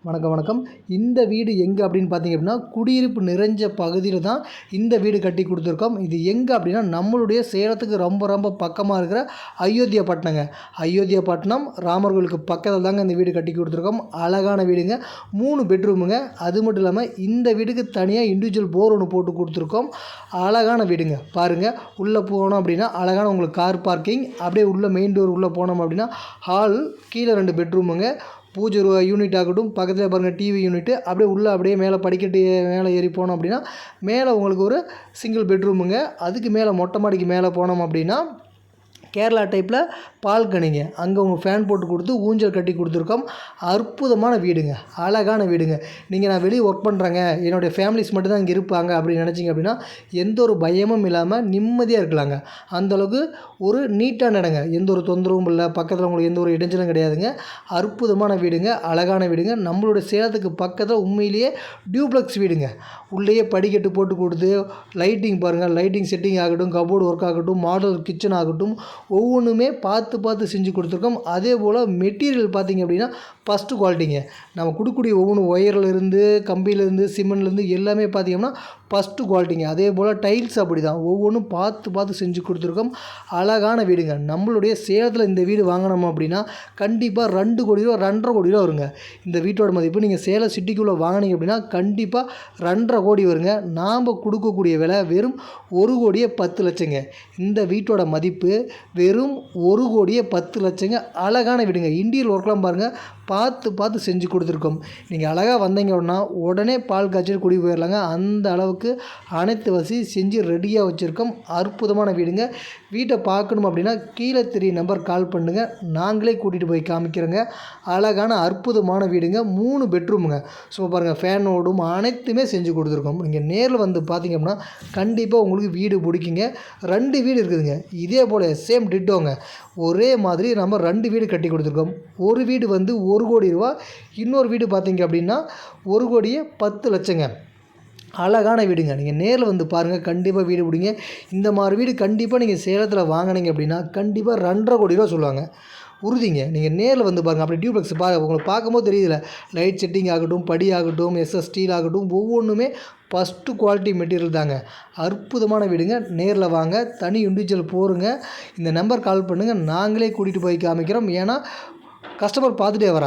வணக்கம் வணக்கம். இந்த வீடு எங்கே அப்படின்னு பார்த்தீங்க அப்படின்னா, குடியிருப்பு நிறைஞ்ச பகுதியில் தான் இந்த வீடு கட்டி கொடுத்துருக்கோம். இது எங்கே அப்படின்னா, நம்மளுடைய சேலத்துக்கு ரொம்ப ரொம்ப பக்கமாக இருக்கிற அயோத்தியாபட்டினங்க. அயோத்தியாபட்டினம் ராமர் கோயிலுக்கு பக்கத்தில் தாங்க இந்த வீடு கட்டி கொடுத்துருக்கோம். அழகான வீடுங்க. 3 பெட்ரூமுங்க. அது மட்டும் இல்லாமல் இந்த வீடுக்கு தனியாக இண்டிவிஜுவல் போர் ஒன்று போட்டு கொடுத்துருக்கோம். அழகான வீடுங்க. பாருங்கள், உள்ளே போனோம் அப்படின்னா அழகான உங்களுக்கு கார் பார்க்கிங். அப்படியே உள்ளே மெயின் டோர் உள்ளே போனோம் அப்படின்னா ஹால், கீழே 2 பெட்ரூமுங்க. பூஜை யூனிட் ஆகட்டும், பக்கத்தில் பாருங்கள் டிவி யூனிட்டு. அப்படியே மேலே படிக்கட்டு மேலே ஏறி போனோம் அப்படின்னா மேலே உங்களுக்கு ஒரு சிங்கிள் பெட்ரூமுங்க. அதுக்கு மேலே மொட்டை மாடிக்கு மேலே போனோம் அப்படின்னா கேரளா டைப்பில் பால்கனிங்க. அங்கே உங்கள் ஃபேன் போட்டு கொடுத்து ஊஞ்சல் கட்டி கொடுத்துருக்கோம். அற்புதமான வீடுங்க, அழகான வீடுங்க. நீங்கள் நான் வெளியே ஒர்க் பண்ணுறேங்க, என்னுடைய ஃபேமிலிஸ் மட்டும் தான் இங்கே இருப்பாங்க அப்படின்னு நினச்சிங்க அப்படின்னா எந்த ஒரு பயமும் இல்லாமல் நிம்மதியாக இருக்கலாங்க. அந்தளவுக்கு ஒரு நீட்டான இடங்க. எந்த ஒரு தொந்தரவும் இல்லை, பக்கத்தில் உங்களுக்கு எந்த ஒரு இடைஞ்சலும் கிடையாதுங்க. அற்புதமான வீடுங்க, அழகான வீடுங்க. நம்மளுடைய சேலத்துக்கு பக்கத்தில் உண்மையிலேயே டியூப்ளக்ஸ் வீடுங்க. உள்ளேயே படிக்கட்டு போட்டு கொடுத்து லைட்டிங் பாருங்கள், லைட்டிங் செட்டிங் ஆகட்டும், கபோர்டு ஒர்க் ஆகட்டும், மாடல் கிச்சன் ஆகட்டும், ஒவ்வொன்றுமே பார்த்து செஞ்சு கொடுத்துருக்கோம். அதே போல் மெட்டீரியல் பார்த்திங்க அப்படின்னா ஃபஸ்ட்டு குவாலிட்டிங்க. நம்ம கொடுக்கக்கூடிய ஒவ்வொன்று ஒயர்லேருந்து, கம்பியிலேருந்து, சிமெண்ட்லேருந்து எல்லாமே பார்த்திங்கன்னா ஃபஸ்ட்டு குவாலிட்டிங்க. அதே போல் டைல்ஸ் அப்படி தான், ஒவ்வொன்றும் பார்த்து செஞ்சு கொடுத்துருக்கோம். அழகான வீடுங்க. நம்மளுடைய சேலத்தில் இந்த வீடு வாங்கினோம் அப்படின்னா கண்டிப்பாக 2 கோடி ரூபா 2.5 கோடி ரூபா வருங்க. இந்த வீட்டோட மதிப்பு நீங்கள் சேலம் சிட்டிக்குள்ளே வாங்கினீங்க அப்படின்னா கண்டிப்பாக 2.5 கோடி வருங்க. நாம் கொடுக்கக்கூடிய விலை வெறும் 1 கோடியே 10 லட்சங்க. இந்த வீட்டோட மதிப்பு வெறும் 1 கோடியே 10 லட்சங்க. அழகான வீடுங்க. இன்டீரியர் ஒர்க்லாம் பாருங்கள், பார்த்து செஞ்சு கொடுத்துருக்கோம். நீங்கள் அழகாக வந்தீங்க அப்படின்னா உடனே பால் காய்ச்சல் குடி போயிடலாங்க. அந்த அளவுக்கு அனைத்து வசதி செஞ்சு ரெடியாக வச்சுருக்கோம். அற்புதமான வீடுங்க. வீட்டை பார்க்கணும் அப்படின்னா கீழே 3 நம்பர் கால் பண்ணுங்கள், நாங்களே கூட்டிகிட்டு போய் காமிக்கிறோங்க. அழகான அற்புதமான வீடுங்க. 3 பெட்ரூமுங்க. ஸோ பாருங்கள், ஃபேன் ஓடும் அனைத்துமே செஞ்சு கொடுத்துருக்கோம். நீங்கள் நேரில் வந்து பார்த்தீங்க அப்படின்னா கண்டிப்பாக உங்களுக்கு வீடு பிடிக்குங்க. 2 வீடு இருக்குதுங்க. இதே போல் சேம் டிட்டோங்க. ஒரே மாதிரி நம்ம 2 வீடு கட்டி கொடுத்துருக்கோம். ஒரு வீடு வந்து 1 கோடி ரூபா, இன்னொரு வீடு பார்த்தீங்க அப்படின்னா 1 கோடியே 10 லட்சங்க. அழகான வீடுங்க. நீங்கள் நேரில் வந்து பாருங்கள், கண்டிப்பாக வீடு பிடிங்க. இந்த மாதிரி வீடு கண்டிப்பாக நீங்கள் சேலத்தில் வாங்கினீங்க அப்படின்னா கண்டிப்பாக 2.5 கோடி ரூபா சொல்லுவாங்க. உறுதிங்க. நீங்கள் நேரில் வந்து பாருங்கள். அப்படி டியூப்ளெக்ஸ் உங்களுக்கு பார்க்கும்போது தெரியுதுல, லைட் செட்டிங் ஆகட்டும், படி ஆகட்டும், எஸ்எஸ் ஸ்டீல் ஆகட்டும், ஒவ்வொன்றுமே ஃபஸ்ட்டு குவாலிட்டி மெட்டீரியல் தாங்க. அற்புதமான வீடுங்க. நேரில் வாங்க, தனி இண்டிவிஜுவல் போருங்க. இந்த நம்பர் கால் பண்ணுங்கள், நாங்களே கூட்டிகிட்டு போய் காமிக்கிறோம். ஏன்னா கஸ்டமர் பார்த்துட்டே வராங்க.